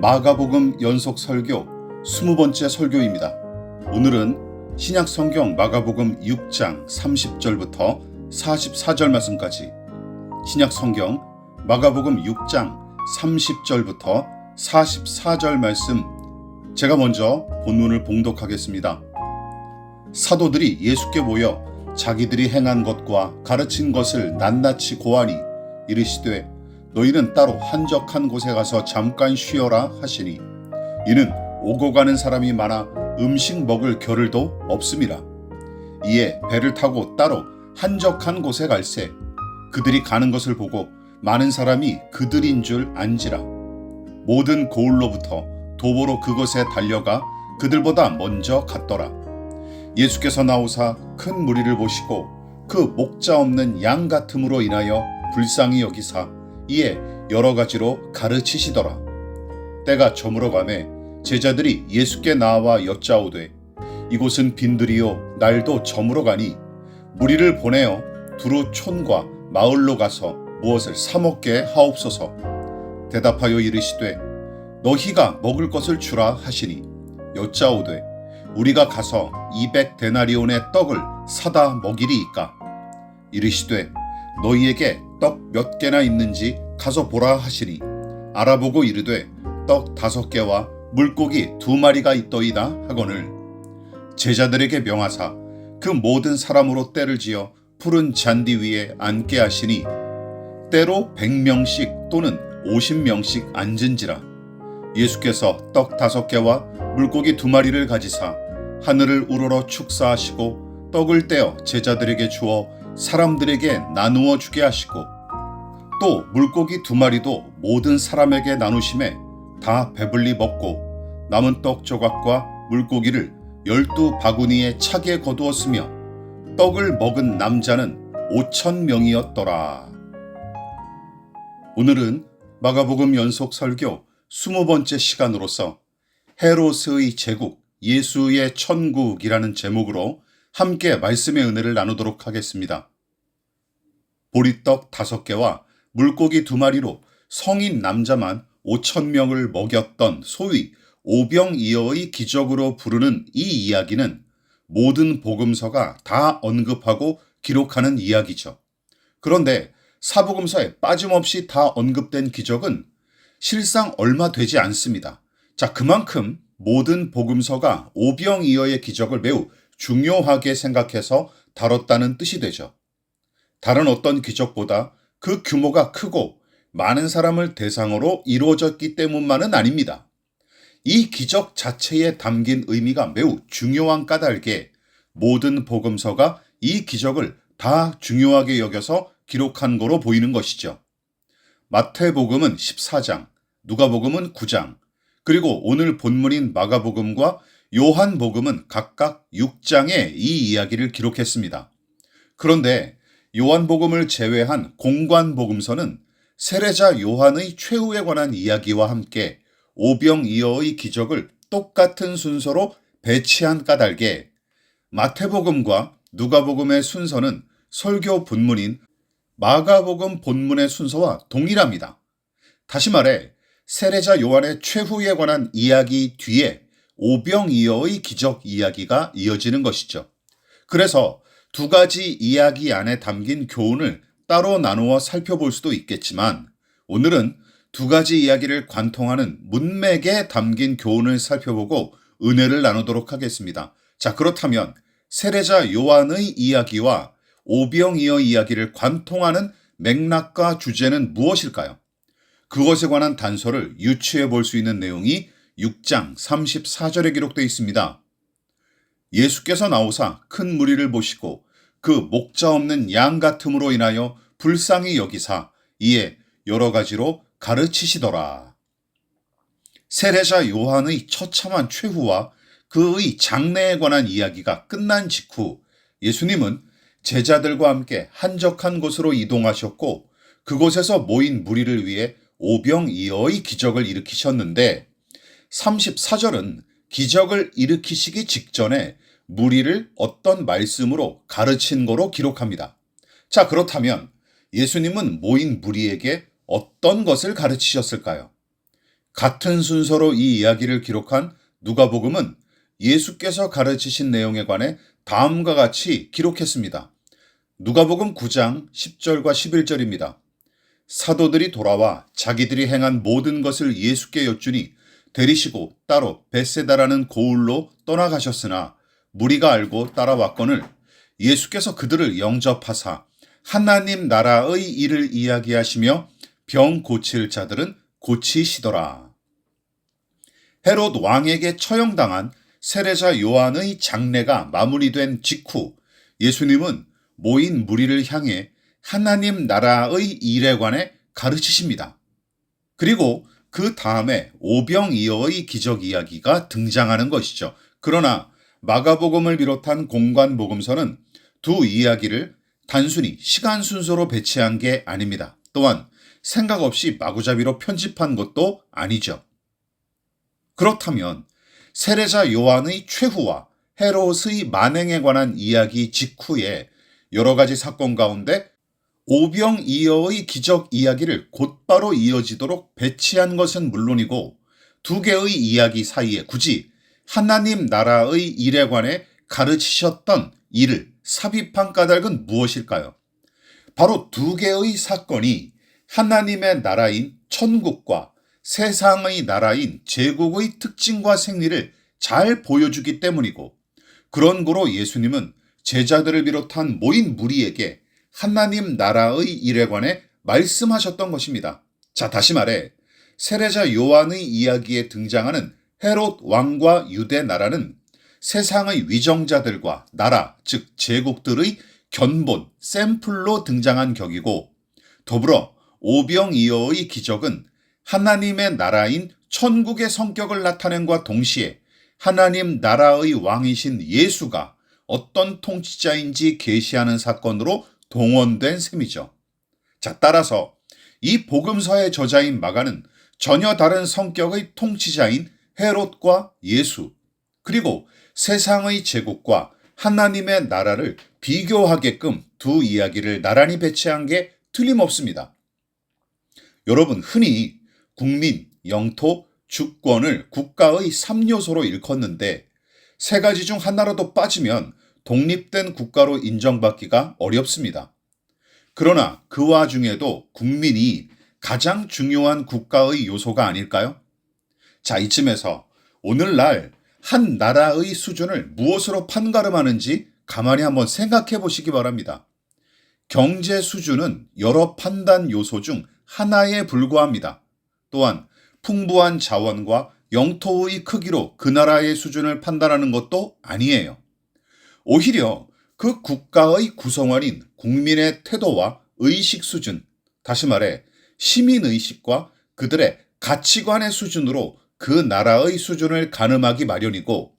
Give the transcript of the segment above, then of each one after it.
마가복음 연속 설교 20번째 설교입니다. 오늘은 신약 성경 마가복음 6장 30절부터 44절 말씀까지, 신약 성경 마가복음 6장 30절부터 44절 말씀, 제가 먼저 본문을 봉독하겠습니다. 사도들이 예수께 모여 자기들이 행한 것과 가르친 것을 낱낱이 고하니 이르시되 너희는 따로 한적한 곳에 가서 잠깐 쉬어라 하시니, 이는 오고 가는 사람이 많아 음식 먹을 겨를도 없음이라. 이에 배를 타고 따로 한적한 곳에 갈새 그들이 가는 것을 보고 많은 사람이 그들인 줄 안지라. 모든 고을로부터 도보로 그곳에 달려가 그들보다 먼저 갔더라. 예수께서 나오사 큰 무리를 보시고 그 목자 없는 양 같음으로 인하여 불쌍히 여기사 이에 여러 가지로 가르치시더라. 때가 저물어 가매 제자들이 예수께 나와 여짜오되 이곳은 빈들이요 날도 저물어 가니 무리를 보내어 두루 촌과 마을로 가서 무엇을 사 먹게 하옵소서. 대답하여 이르시되 너희가 먹을 것을 주라 하시니, 여짜오되 우리가 가서 200데나리온의 떡을 사다 먹이리이까. 이르시되 너희에게 떡 몇 개나 있는지 가서 보라 하시니, 알아보고 이르되 떡 5개와 물고기 2마리가 있더이다 하거늘, 제자들에게 명하사 그 모든 사람으로 때를 지어 푸른 잔디 위에 앉게 하시니 때로 100명씩 또는 50명씩 앉은지라. 예수께서 떡 5개와 물고기 2마리를 가지사 하늘을 우러러 축사하시고 떡을 떼어 제자들에게 주어 사람들에게 나누어 주게 하시고, 또 물고기 2마리도 모든 사람에게 나누심에 다 배불리 먹고 남은 떡 조각과 물고기를 12바구니에 차게 거두었으며 떡을 먹은 남자는 5,000명이었더라. 오늘은 마가복음 연속 설교 20번째 시간으로서 헤롯의 제국, 예수의 천국이라는 제목으로 함께 말씀의 은혜를 나누도록 하겠습니다. 보리떡 5개와 물고기 2마리로 성인 남자만 5,000명을 먹였던 소위 오병이어의 기적으로 부르는 이 이야기는 모든 복음서가 다 언급하고 기록하는 이야기죠. 그런데 사복음서에 빠짐없이 다 언급된 기적은 실상 얼마 되지 않습니다. 자, 그만큼 모든 복음서가 오병이어의 기적을 매우 중요하게 생각해서 다뤘다는 뜻이 되죠. 다른 어떤 기적보다 그 규모가 크고 많은 사람을 대상으로 이루어졌기 때문만은 아닙니다. 이 기적 자체에 담긴 의미가 매우 중요한 까닭에 모든 복음서가 이 기적을 다 중요하게 여겨서 기록한 거로 보이는 것이죠. 마태복음은 14장, 누가복음은 9장, 그리고 오늘 본문인 마가복음과 요한복음은 각각 6장에 이 이야기를 기록했습니다. 그런데 요한복음을 제외한 공관복음서는 세례자 요한의 최후에 관한 이야기와 함께 오병이어의 기적을 똑같은 순서로 배치한 까닭에 마태복음과 누가복음의 순서는 설교 본문인 마가복음 본문의 순서와 동일합니다. 다시 말해 세례자 요한의 최후에 관한 이야기 뒤에 오병이어의 기적 이야기가 이어지는 것이죠. 그래서 두 가지 이야기 안에 담긴 교훈을 따로 나누어 살펴볼 수도 있겠지만, 오늘은 두 가지 이야기를 관통하는 문맥에 담긴 교훈을 살펴보고 은혜를 나누도록 하겠습니다. 자, 그렇다면 세례자 요한의 이야기와 오병이어 이야기를 관통하는 맥락과 주제는 무엇일까요? 그것에 관한 단서를 유추해 볼 수 있는 내용이 6장 34절에 기록되어 있습니다. 예수께서 나오사 큰 무리를 보시고 그 목자 없는 양 같음으로 인하여 불쌍히 여기사 이에 여러 가지로 가르치시더라. 세례자 요한의 처참한 최후와 그의 장래에 관한 이야기가 끝난 직후 예수님은 제자들과 함께 한적한 곳으로 이동하셨고 그곳에서 모인 무리를 위해 오병이어의 기적을 일으키셨는데, 34절은 기적을 일으키시기 직전에 무리를 어떤 말씀으로 가르친 거로 기록합니다. 자, 그렇다면 예수님은 모인 무리에게 어떤 것을 가르치셨을까요? 같은 순서로 이 이야기를 기록한 누가복음은 예수께서 가르치신 내용에 관해 다음과 같이 기록했습니다. 누가복음 9장 10절과 11절입니다. 사도들이 돌아와 자기들이 행한 모든 것을 예수께 여쭈니 데리시고 따로 벳세다라는 고을로 떠나가셨으나 무리가 알고 따라왔거늘 예수께서 그들을 영접하사 하나님 나라의 일을 이야기하시며 병 고칠 자들은 고치시더라. 헤롯 왕에게 처형당한 세례자 요한의 장례가 마무리된 직후 예수님은 모인 무리를 향해 하나님 나라의 일에 관해 가르치십니다. 그리고 그 다음에 오병이어의 기적 이야기가 등장하는 것이죠. 그러나 마가복음을 비롯한 공관복음서는 두 이야기를 단순히 시간 순서로 배치한 게 아닙니다. 또한 생각 없이 마구잡이로 편집한 것도 아니죠. 그렇다면 세례자 요한의 최후와 헤롯의 만행에 관한 이야기 직후에 여러 가지 사건 가운데 오병이어의 기적 이야기를 곧바로 이어지도록 배치한 것은 물론이고 두 개의 이야기 사이에 굳이 하나님 나라의 일에 관해 가르치셨던 일을 삽입한 까닭은 무엇일까요? 바로 두 개의 사건이 하나님의 나라인 천국과 세상의 나라인 제국의 특징과 생리를 잘 보여주기 때문이고 그런 고로 예수님은 제자들을 비롯한 모인 무리에게 하나님 나라의 일에 관해 말씀하셨던 것입니다. 자, 다시 말해 세례자 요한의 이야기에 등장하는 헤롯 왕과 유대 나라는 세상의 위정자들과 나라, 즉 제국들의 견본, 샘플로 등장한 격이고 더불어 오병이어의 기적은 하나님의 나라인 천국의 성격을 나타낸과 동시에 하나님 나라의 왕이신 예수가 어떤 통치자인지 계시하는 사건으로 동원된 셈이죠. 자, 따라서 이 복음서의 저자인 마가는 전혀 다른 성격의 통치자인 헤롯과 예수, 그리고 세상의 제국과 하나님의 나라를 비교하게끔 두 이야기를 나란히 배치한 게 틀림없습니다. 여러분, 흔히 국민, 영토, 주권을 국가의 3요소로 일컫는데 세 가지 중 하나라도 빠지면 독립된 국가로 인정받기가 어렵습니다. 그러나 그 와중에도 국민이 가장 중요한 국가의 요소가 아닐까요? 자, 이쯤에서 오늘날 한 나라의 수준을 무엇으로 판가름하는지 가만히 한번 생각해 보시기 바랍니다. 경제 수준은 여러 판단 요소 중 하나에 불과합니다. 또한 풍부한 자원과 영토의 크기로 그 나라의 수준을 판단하는 것도 아니에요. 오히려 그 국가의 구성원인 국민의 태도와 의식 수준, 다시 말해 시민의식과 그들의 가치관의 수준으로 그 나라의 수준을 가늠하기 마련이고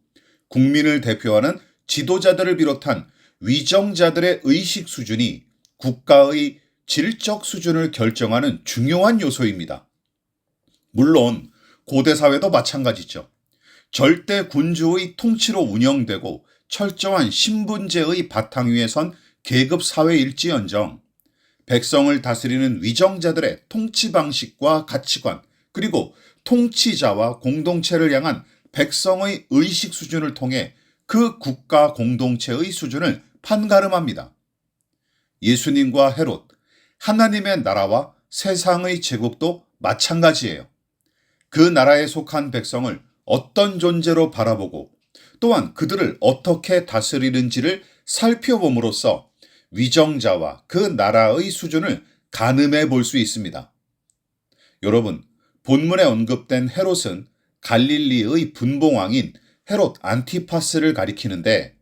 국민을 대표하는 지도자들을 비롯한 위정자들의 의식 수준이 국가의 질적 수준을 결정하는 중요한 요소입니다. 물론 고대 사회도 마찬가지죠. 절대 군주의 통치로 운영되고 철저한 신분제의 바탕 위에 선 계급 사회일지언정 백성을 다스리는 위정자들의 통치 방식과 가치관 그리고 통치자와 공동체를 향한 백성의 의식 수준을 통해 그 국가 공동체의 수준을 판가름합니다. 예수님과 헤롯, 하나님의 나라와 세상의 제국도 마찬가지예요. 그 나라에 속한 백성을 어떤 존재로 바라보고 또한 그들을 어떻게 다스리는지를 살펴봄으로써 위정자와 그 나라의 수준을 가늠해 볼 수 있습니다. 여러분, 본문에 언급된 헤롯은 갈릴리의 분봉왕인 헤롯 안티파스를 가리키는데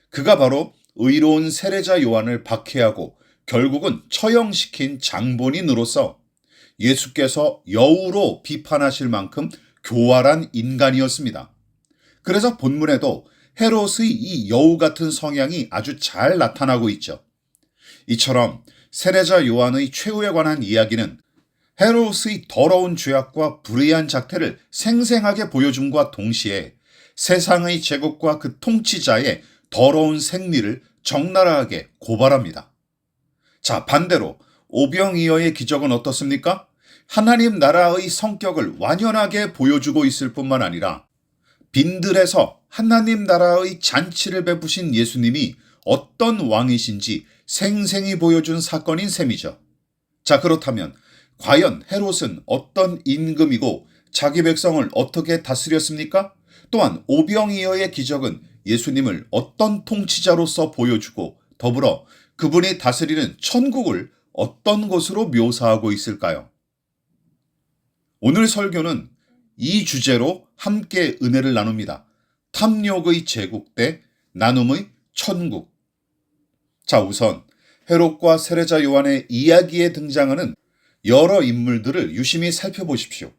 그가 바로 의로운 세례자 요한을 박해하고 결국은 처형시킨 장본인으로서 예수께서 여우로 비판하실 만큼 교활한 인간이었습니다. 그래서 본문에도 헤롯의 이 여우 같은 성향이 아주 잘 나타나고 있죠. 이처럼 세례자 요한의 최후에 관한 이야기는 헤롯의 더러운 죄악과 불의한 작태를 생생하게 보여줌과 동시에 세상의 제국과 그 통치자의 더러운 생리를 적나라하게 고발합니다. 자, 반대로 오병이어의 기적은 어떻습니까? 하나님 나라의 성격을 완연하게 보여주고 있을 뿐만 아니라 빈들에서 하나님 나라의 잔치를 베푸신 예수님이 어떤 왕이신지 생생히 보여준 사건인 셈이죠. 자, 그렇다면 과연 헤롯은 어떤 임금이고 자기 백성을 어떻게 다스렸습니까? 또한 오병이어의 기적은 예수님을 어떤 통치자로서 보여주고 더불어 그분이 다스리는 천국을 어떤 것으로 묘사하고 있을까요? 오늘 설교는 이 주제로 함께 은혜를 나눕니다. 탐욕의 제국 대 나눔의 천국. 자, 우선 헤롯과 세례자 요한의 이야기에 등장하는 여러 인물들을 유심히 살펴보십시오.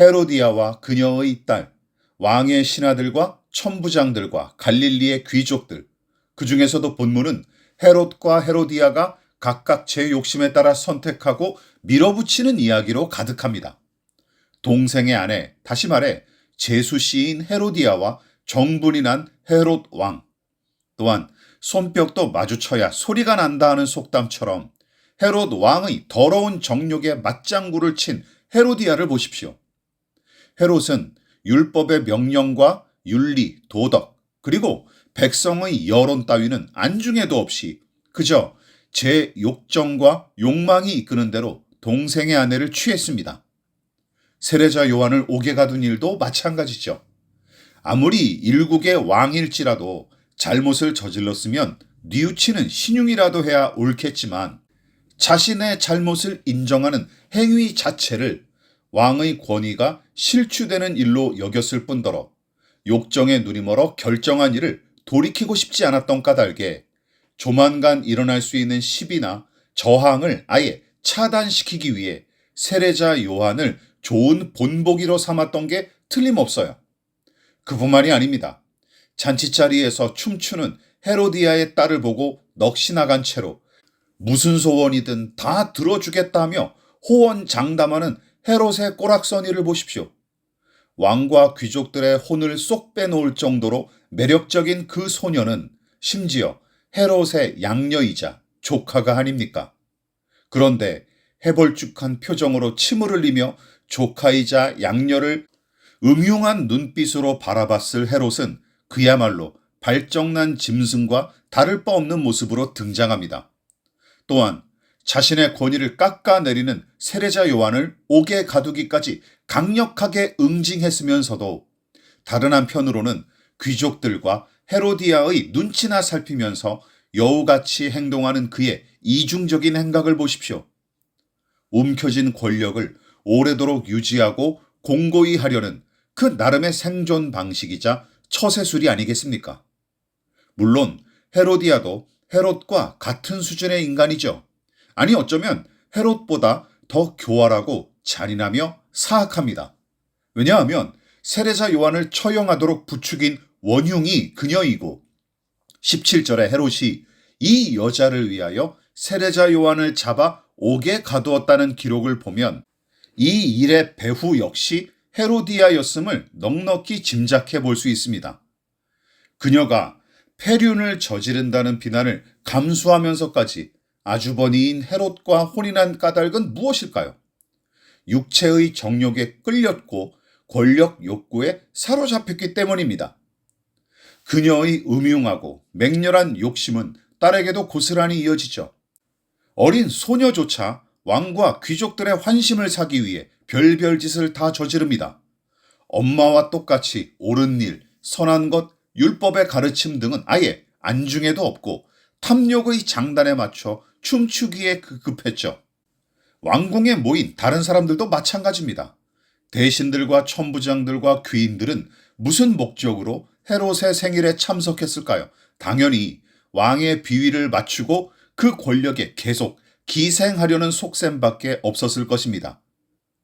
헤로디아와 그녀의 딸, 왕의 신하들과 천부장들과 갈릴리의 귀족들, 그 중에서도 본문은 헤롯과 헤로디아가 각각 제 욕심에 따라 선택하고 밀어붙이는 이야기로 가득합니다. 동생의 아내, 다시 말해 제수씨인 헤로디아와 정분이 난 헤롯 왕, 또한 손뼉도 마주쳐야 소리가 난다 하는 속담처럼 헤롯 왕의 더러운 정욕에 맞장구를 친 헤로디아를 보십시오. 헤롯은 율법의 명령과 윤리, 도덕, 그리고 백성의 여론 따위는 안중에도 없이 그저 제 욕정과 욕망이 이끄는 대로 동생의 아내를 취했습니다. 세례자 요한을 옥에 가둔 일도 마찬가지죠. 아무리 일국의 왕일지라도 잘못을 저질렀으면 뉘우치는 신용이라도 해야 옳겠지만 자신의 잘못을 인정하는 행위 자체를 왕의 권위가 실추되는 일로 여겼을 뿐더러 욕정에 눈이 멀어 결정한 일을 돌이키고 싶지 않았던 까닭에 조만간 일어날 수 있는 시비나 저항을 아예 차단시키기 위해 세례자 요한을 좋은 본보기로 삼았던 게 틀림없어요. 그뿐만이 아닙니다. 잔치자리에서 춤추는 헤로디아의 딸을 보고 넋이 나간 채로 무슨 소원이든 다 들어주겠다며 호언장담하는 헤롯의 꼬락서니를 보십시오. 왕과 귀족들의 혼을 쏙 빼놓을 정도로 매력적인 그 소녀는 심지어 헤롯의 양녀이자 조카가 아닙니까? 그런데 해벌쭉한 표정으로 침을 흘리며 조카이자 양녀를 음흉한 눈빛으로 바라봤을 헤롯은 그야말로 발정난 짐승과 다를 바 없는 모습으로 등장합니다. 또한 자신의 권위를 깎아내리는 세례자 요한을 옥에 가두기까지 강력하게 응징했으면서도 다른 한편으로는 귀족들과 헤로디아의 눈치나 살피면서 여우같이 행동하는 그의 이중적인 행각을 보십시오. 움켜진 권력을 오래도록 유지하고 공고히 하려는 그 나름의 생존 방식이자 처세술이 아니겠습니까? 물론 헤로디아도 헤롯과 같은 수준의 인간이죠. 아니 어쩌면 헤롯보다 더 교활하고 잔인하며 사악합니다. 왜냐하면 세례자 요한을 처형하도록 부추긴 원흉이 그녀이고 17절에 헤롯이 이 여자를 위하여 세례자 요한을 잡아 옥에 가두었다는 기록을 보면 이 일의 배후 역시 헤로디아였음을 넉넉히 짐작해 볼 수 있습니다. 그녀가 폐륜을 저지른다는 비난을 감수하면서까지 아주버니인 헤롯과 혼인한 까닭은 무엇일까요? 육체의 정욕에 끌렸고 권력 욕구에 사로잡혔기 때문입니다. 그녀의 음흉하고 맹렬한 욕심은 딸에게도 고스란히 이어지죠. 어린 소녀조차 왕과 귀족들의 환심을 사기 위해 별별 짓을 다 저지릅니다. 엄마와 똑같이 옳은 일, 선한 것, 율법의 가르침 등은 아예 안중에도 없고 탐욕의 장단에 맞춰 춤추기에 급급했죠. 왕궁에 모인 다른 사람들도 마찬가지입니다. 대신들과 천부장들과 귀인들은 무슨 목적으로 헤롯의 생일에 참석했을까요? 당연히 왕의 비위를 맞추고 그 권력에 계속 기생하려는 속셈밖에 없었을 것입니다.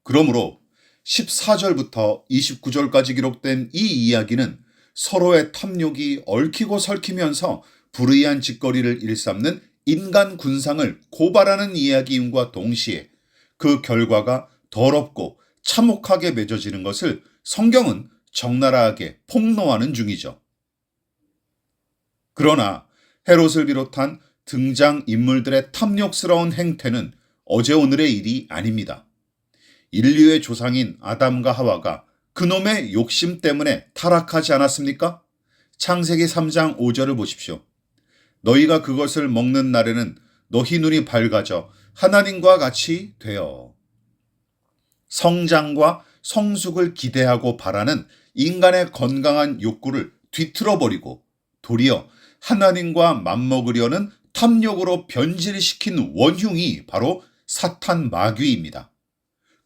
그러므로 14절부터 29절까지 기록된 이 이야기는 서로의 탐욕이 얽히고 설키면서 불의한 짓거리를 일삼는 인간 군상을 고발하는 이야기임과 동시에 그 결과가 더럽고 참혹하게 맺어지는 것을 성경은 적나라하게 폭로하는 중이죠. 그러나 헤롯을 비롯한 등장 인물들의 탐욕스러운 행태는 어제 오늘의 일이 아닙니다. 인류의 조상인 아담과 하와가 그놈의 욕심 때문에 타락하지 않았습니까? 창세기 3장 5절을 보십시오. 너희가 그것을 먹는 날에는 너희 눈이 밝아져 하나님과 같이 되어. 성장과 성숙을 기대하고 바라는 인간의 건강한 욕구를 뒤틀어버리고 도리어 하나님과 맞먹으려는 탐욕으로 변질시킨 원흉이 바로 사탄 마귀입니다.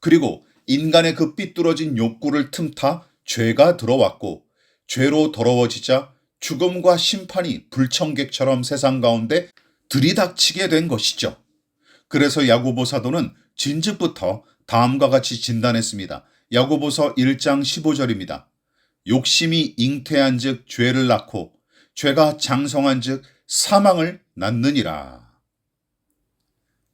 그리고 인간의 그 삐뚤어진 욕구를 틈타 죄가 들어왔고 죄로 더러워지자 죽음과 심판이 불청객처럼 세상 가운데 들이닥치게 된 것이죠. 그래서 야고보 사도는 진즉부터 다음과 같이 진단했습니다. 야고보서 1장 15절입니다. 욕심이 잉태한 즉 죄를 낳고 죄가 장성한 즉 사망을 낳느니라.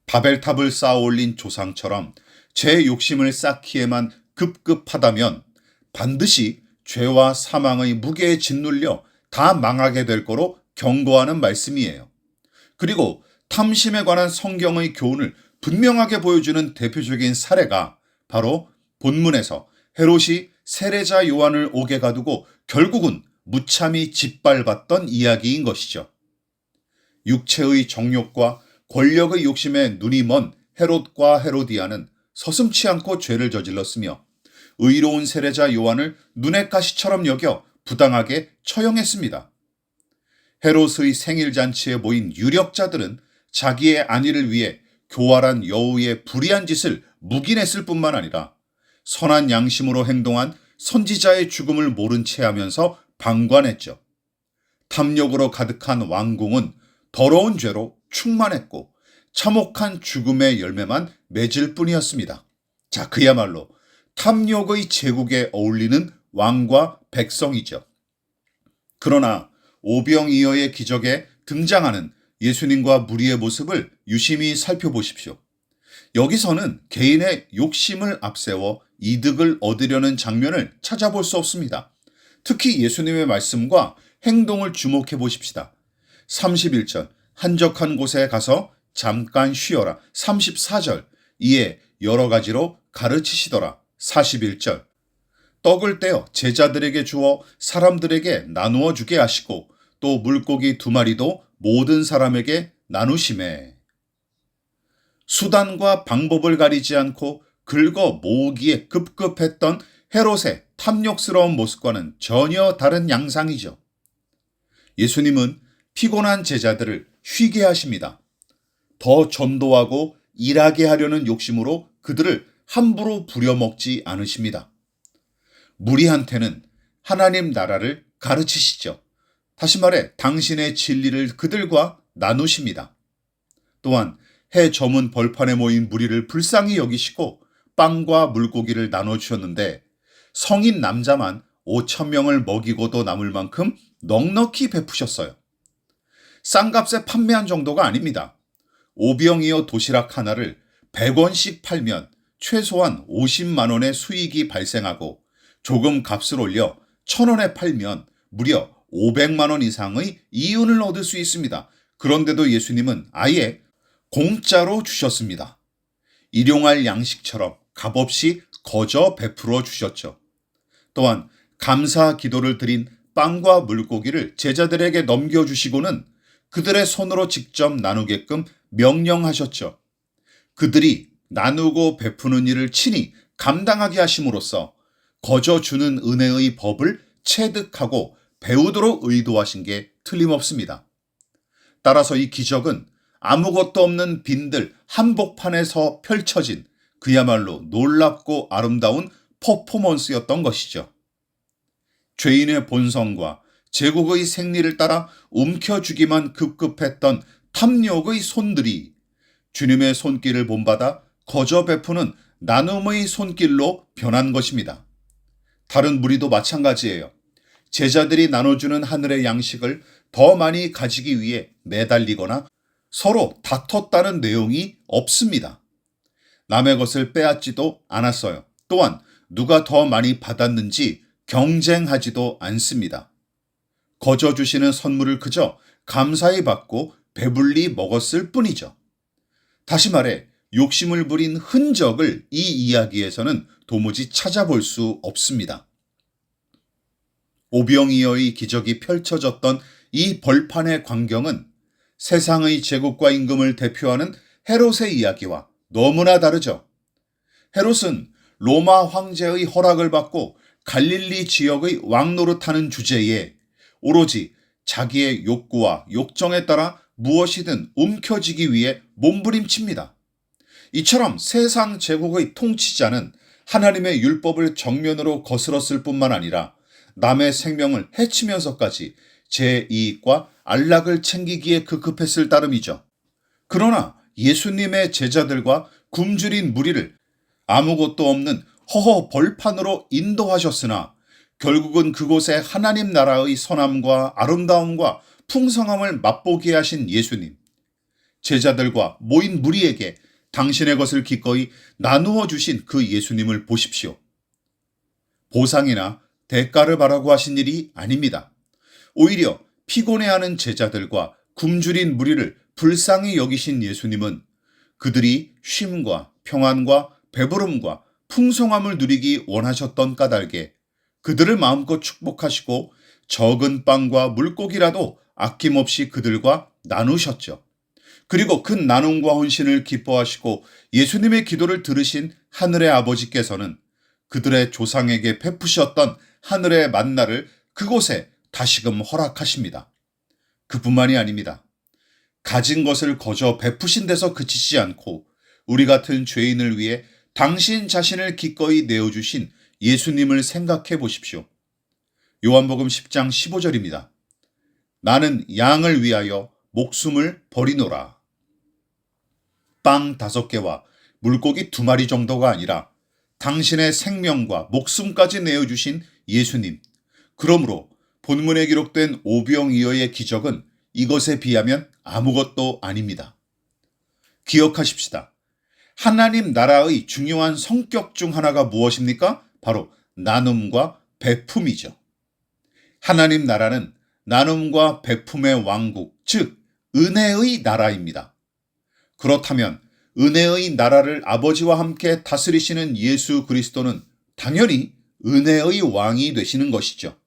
바벨탑을 쌓아 올린 조상처럼 죄 욕심을 쌓기에만 급급하다면 반드시 죄와 사망의 무게에 짓눌려 다 망하게 될 거로 경고하는 말씀이에요. 그리고 탐심에 관한 성경의 교훈을 분명하게 보여주는 대표적인 사례가 바로 본문에서 헤롯이 세례자 요한을 옥에 가두고 결국은 무참히 짓밟았던 이야기인 것이죠. 육체의 정욕과 권력의 욕심에 눈이 먼 헤롯과 헤로디아는 서슴치 않고 죄를 저질렀으며 의로운 세례자 요한을 눈의 가시처럼 여겨 부당하게 처형했습니다. 헤롯의 생일잔치에 모인 유력자들은 자기의 안위를 위해 교활한 여우의 불의한 짓을 묵인했을 뿐만 아니라 선한 양심으로 행동한 선지자의 죽음을 모른 채 하면서 방관했죠. 탐욕으로 가득한 왕궁은 더러운 죄로 충만했고 참혹한 죽음의 열매만 맺을 뿐이었습니다. 자, 그야말로 탐욕의 제국에 어울리는 왕과 백성이죠. 그러나 오병이어의 기적에 등장하는 예수님과 무리의 모습을 유심히 살펴보십시오. 여기서는 개인의 욕심을 앞세워 이득을 얻으려는 장면을 찾아볼 수 없습니다. 특히 예수님의 말씀과 행동을 주목해 보십시다. 31절 한적한 곳에 가서 잠깐 쉬어라. 34절 이에 여러 가지로 가르치시더라. 41절 떡을 떼어 제자들에게 주어 사람들에게 나누어 주게 하시고 또 물고기 2마리도 모든 사람에게 나누시매. 수단과 방법을 가리지 않고 긁어 모으기에 급급했던 헤롯의 탐욕스러운 모습과는 전혀 다른 양상이죠. 예수님은 피곤한 제자들을 쉬게 하십니다. 더 전도하고 일하게 하려는 욕심으로 그들을 함부로 부려먹지 않으십니다. 무리한테는 하나님 나라를 가르치시죠. 다시 말해 당신의 진리를 그들과 나누십니다. 또한 해 저문 벌판에 모인 무리를 불쌍히 여기시고 빵과 물고기를 나눠주셨는데 성인 남자만 5,000명을 먹이고도 남을 만큼 넉넉히 베푸셨어요. 싼값에 판매한 정도가 아닙니다. 오병이어 도시락 하나를 100원씩 팔면 최소한 50만 원의 수익이 발생하고 조금 값을 올려 1,000원에 팔면 무려 500만 원 이상의 이윤을 얻을 수 있습니다. 그런데도 예수님은 아예 공짜로 주셨습니다. 일용할 양식처럼 값없이 거저 베풀어 주셨죠. 또한 감사 기도를 드린 빵과 물고기를 제자들에게 넘겨주시고는 그들의 손으로 직접 나누게끔 명령하셨죠. 그들이 나누고 베푸는 일을 친히 감당하게 하심으로써 거저 주는 은혜의 법을 체득하고 배우도록 의도하신 게 틀림없습니다. 따라서 이 기적은 아무것도 없는 빈들 한복판에서 펼쳐진 그야말로 놀랍고 아름다운 퍼포먼스였던 것이죠. 죄인의 본성과 제국의 생리를 따라 움켜쥐기만 급급했던 탐욕의 손들이 주님의 손길을 본받아 거저 베푸는 나눔의 손길로 변한 것입니다. 다른 무리도 마찬가지예요. 제자들이 나눠주는 하늘의 양식을 더 많이 가지기 위해 매달리거나 서로 다퉜다는 내용이 없습니다. 남의 것을 빼앗지도 않았어요. 또한 누가 더 많이 받았는지 경쟁하지도 않습니다. 거저 주시는 선물을 그저 감사히 받고 배불리 먹었을 뿐이죠. 다시 말해 욕심을 부린 흔적을 이 이야기에서는 도무지 찾아볼 수 없습니다. 오병이어의 기적이 펼쳐졌던 이 벌판의 광경은 세상의 제국과 임금을 대표하는 헤롯의 이야기와 너무나 다르죠. 헤롯은 로마 황제의 허락을 받고 갈릴리 지역의 왕노릇하는 주제에 오로지 자기의 욕구와 욕정에 따라 무엇이든 움켜쥐기 위해 몸부림칩니다. 이처럼 세상 제국의 통치자는 하나님의 율법을 정면으로 거스렀을 뿐만 아니라 남의 생명을 해치면서까지 제 이익과 안락을 챙기기에 급급했을 따름이죠. 그러나 예수님의 제자들과 굶주린 무리를 아무것도 없는 허허 벌판으로 인도하셨으나 결국은 그곳에 하나님 나라의 선함과 아름다움과 풍성함을 맛보게 하신 예수님. 제자들과 모인 무리에게 당신의 것을 기꺼이 나누어 주신 그 예수님을 보십시오. 보상이나 대가를 바라고 하신 일이 아닙니다. 오히려 피곤해하는 제자들과 굶주린 무리를 불쌍히 여기신 예수님은 그들이 쉼과 평안과 배부름과 풍성함을 누리기 원하셨던 까닭에 그들을 마음껏 축복하시고 적은 빵과 물고기라도 아낌없이 그들과 나누셨죠. 그리고 그 나눔과 헌신을 기뻐하시고 예수님의 기도를 들으신 하늘의 아버지께서는 그들의 조상에게 베푸셨던 하늘의 만나를 그곳에 다시금 허락하십니다. 그뿐만이 아닙니다. 가진 것을 거저 베푸신 데서 그치지 않고 우리 같은 죄인을 위해 당신 자신을 기꺼이 내어주신 예수님을 생각해 보십시오. 요한복음 10장 15절입니다. 나는 양을 위하여 목숨을 버리노라. 빵 5개와 물고기 2마리 정도가 아니라 당신의 생명과 목숨까지 내어주신 예수님. 그러므로 본문에 기록된 오병이어의 기적은 이것에 비하면 아무것도 아닙니다. 기억하십시다. 하나님 나라의 중요한 성격 중 하나가 무엇입니까? 바로 나눔과 베품이죠. 하나님 나라는 나눔과 베품의 왕국, 즉 은혜의 나라입니다. 그렇다면 은혜의 나라를 아버지와 함께 다스리시는 예수 그리스도는 당연히 은혜의 왕이 되시는 것이죠.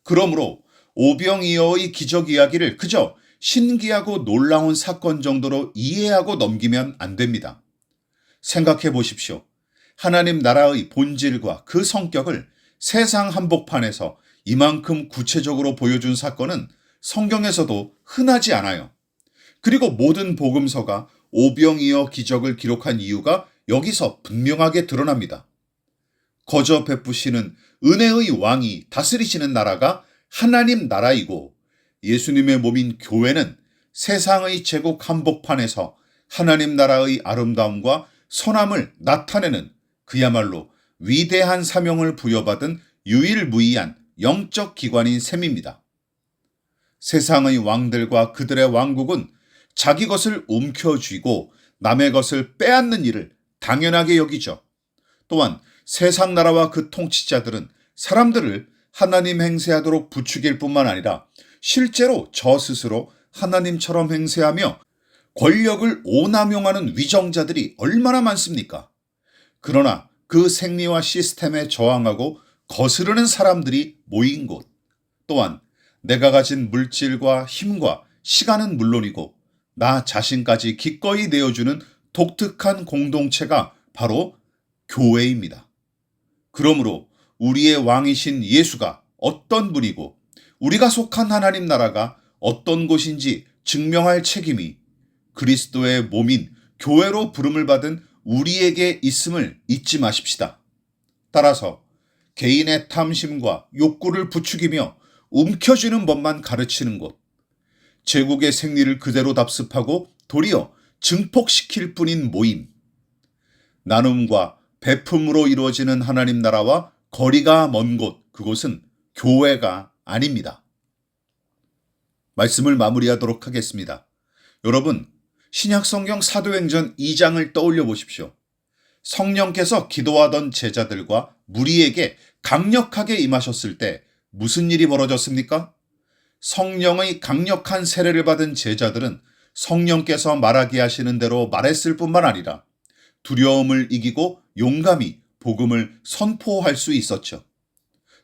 그러므로 오병이어의 기적 이야기를 그저 신기하고 놀라운 사건 정도로 이해하고 넘기면 안 됩니다. 생각해 보십시오. 하나님 나라의 본질과 그 성격을 세상 한복판에서 이만큼 구체적으로 보여준 사건은 성경에서도 흔하지 않아요. 그리고 모든 복음서가 오병이어 기적을 기록한 이유가 여기서 분명하게 드러납니다. 거저 베푸시는 은혜의 왕이 다스리시는 나라가 하나님 나라이고 예수님의 몸인 교회는 세상의 제국 한복판에서 하나님 나라의 아름다움과 선함을 나타내는 그야말로 위대한 사명을 부여받은 유일무이한 영적 기관인 셈입니다. 세상의 왕들과 그들의 왕국은 자기 것을 움켜쥐고 남의 것을 빼앗는 일을 당연하게 여기죠. 또한 세상 나라와 그 통치자들은 사람들을 하나님 행세하도록 부추길 뿐만 아니라 실제로 저 스스로 하나님처럼 행세하며 권력을 오남용하는 위정자들이 얼마나 많습니까? 그러나 그 생리와 시스템에 저항하고 거스르는 사람들이 모인 곳, 또한 내가 가진 물질과 힘과 시간은 물론이고 나 자신까지 기꺼이 내어주는 독특한 공동체가 바로 교회입니다. 그러므로 우리의 왕이신 예수가 어떤 분이고 우리가 속한 하나님 나라가 어떤 곳인지 증명할 책임이 그리스도의 몸인 교회로 부름을 받은 우리에게 있음을 잊지 마십시다. 따라서 개인의 탐심과 욕구를 부추기며 움켜쥐는 법만 가르치는 곳, 제국의 생리를 그대로 답습하고 도리어 증폭시킬 뿐인 모임, 나눔과 베품으로 이루어지는 하나님 나라와 거리가 먼 곳, 그곳은 교회가 아닙니다. 말씀을 마무리하도록 하겠습니다. 여러분, 신약성경 사도행전 2장을 떠올려 보십시오. 성령께서 기도하던 제자들과 무리에게 강력하게 임하셨을 때 무슨 일이 벌어졌습니까? 성령의 강력한 세례를 받은 제자들은 성령께서 말하게 하시는 대로 말했을 뿐만 아니라 두려움을 이기고 용감히 복음을 선포할 수 있었죠.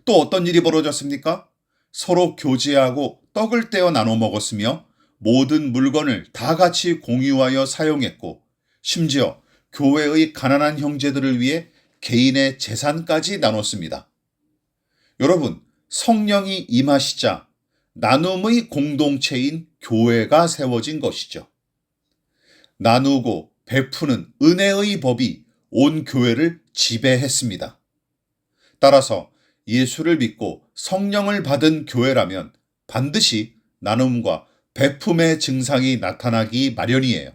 또 어떤 일이 벌어졌습니까? 서로 교제하고 떡을 떼어 나눠 먹었으며 모든 물건을 다 같이 공유하여 사용했고 심지어 교회의 가난한 형제들을 위해 개인의 재산까지 나눴습니다. 여러분, 성령이 임하시자 나눔의 공동체인 교회가 세워진 것이죠. 나누고 베푸는 은혜의 법이 온 교회를 지배했습니다. 따라서 예수를 믿고 성령을 받은 교회라면 반드시 나눔과 베품의 증상이 나타나기 마련이에요.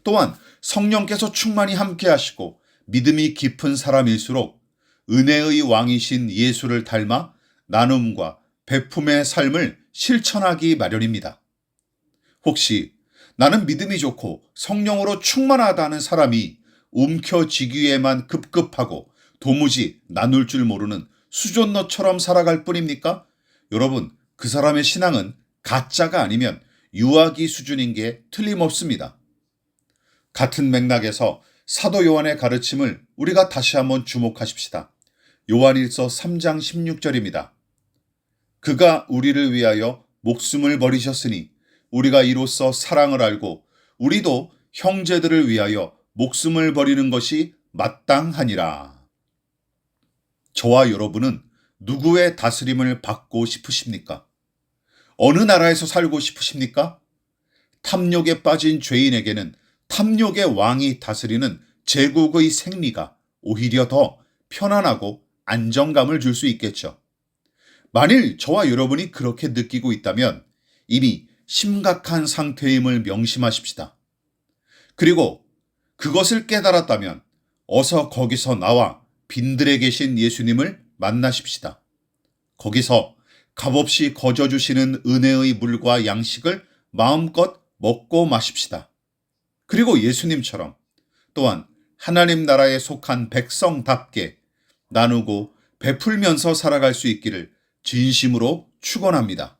또한 성령께서 충만히 함께 하시고 믿음이 깊은 사람일수록 은혜의 왕이신 예수를 닮아 나눔과 베품의 삶을 실천하기 마련입니다. 혹시 나는 믿음이 좋고 성령으로 충만하다는 사람이 움켜쥐기에만 급급하고 도무지 나눌 줄 모르는 수존너처럼 살아갈 뿐입니까? 여러분, 그 사람의 신앙은 가짜가 아니면 유아기 수준인 게 틀림없습니다. 같은 맥락에서 사도 요한의 가르침을 우리가 다시 한번 주목하십시다. 요한일서 3장 16절입니다. 그가 우리를 위하여 목숨을 버리셨으니 우리가 이로써 사랑을 알고 우리도 형제들을 위하여 목숨을 버리는 것이 마땅하니라. 저와 여러분은 누구의 다스림을 받고 싶으십니까? 어느 나라에서 살고 싶으십니까? 탐욕에 빠진 죄인에게는 탐욕의 왕이 다스리는 제국의 생리가 오히려 더 편안하고 안정감을 줄 수 있겠죠. 만일 저와 여러분이 그렇게 느끼고 있다면 이미 심각한 상태임을 명심하십시다. 그리고 그것을 깨달았다면 어서 거기서 나와 빈들에 계신 예수님을 만나십시다. 거기서 값없이 거저주시는 은혜의 물과 양식을 마음껏 먹고 마십시다. 그리고 예수님처럼 또한 하나님 나라에 속한 백성답게 나누고 베풀면서 살아갈 수 있기를 진심으로 축원합니다.